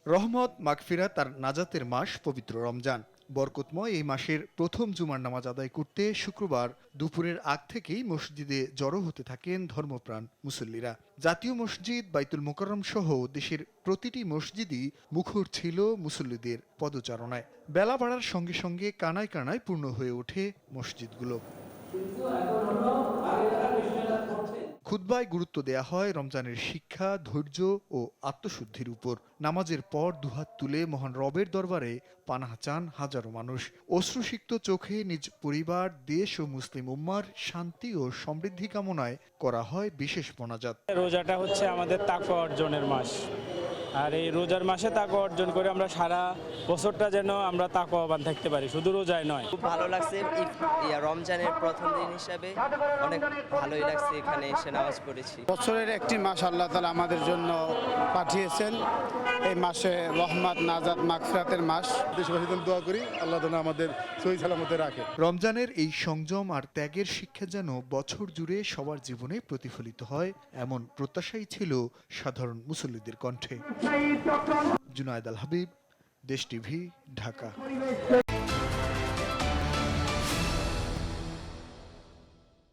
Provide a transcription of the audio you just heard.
রহমত মাগফিরাত আর নাজাতের মাস পবিত্র রমজান। বরকতময় এই মাসের প্রথম জুমার নামাজ আদায় করতে শুক্রবার দুপুরের আগ থেকেই মসজিদে জড়ো হতে থাকেন ধর্মপ্রাণ মুসল্লিরা। জাতীয় মসজিদ বাইতুল মোকাররম সহ দেশের প্রতিটি মসজিদই মুখর ছিল মুসল্লিদের পদচারণায়। বেলা বাড়ার সঙ্গে সঙ্গে কানায় কানায় পূর্ণ হয়ে ওঠে মসজিদগুলো। খুতবায় গুরুত্ব দেয়া হয় রমজানের শিক্ষা, ধৈর্য ও আত্মশুদ্ধির উপর। নামাজের পর দুহাত তুলে মহান রবের দরবারে পানাহ চান হাজারো মানুষ। অশ্রুসিক্ত চোখে নিজ পরিবার, দেশ ও মুসলিম উম্মার শান্তি ও সমৃদ্ধি কামনায় করা হয় বিশেষ মোনাজাত। রোজাটা হচ্ছে আমাদের তাকওয়া অর্জনের মাস, আর এই রোজার মাসে তাকওয়া অর্জন করে আমরা সারা বছরটা যেন আমরা তাকওয়াবান থাকতে পারি, শুধু রোজায় নয়। খুব ভালো লাগছে। রমজানের প্রথম দিন হিসাবে অনেক ভালোই লাগছে, এখানে এসে নামাজ পড়েছি। বছরের একটি মাস আল্লাহ তাআলা আমাদের জন্য পাঠিয়েছেন। এই মাসে রহমত, নাজাত, মাগফিরাতের মাস। দেশবাসীর জন্য দোয়া করি, আল্লাহ যেন আমাদের সহি সালামতে রাখে। রমজানের এই সংযম আর ত্যাগের শিক্ষা যেন বছর জুড়ে সবার জীবনে প্রতিফলিত হয়, এমন প্রত্যাশাই ছিল সাধারণ মুসল্লিদের কণ্ঠে। জুনায়েদ আল হাবিব, দেশ টিভি, ঢাকা।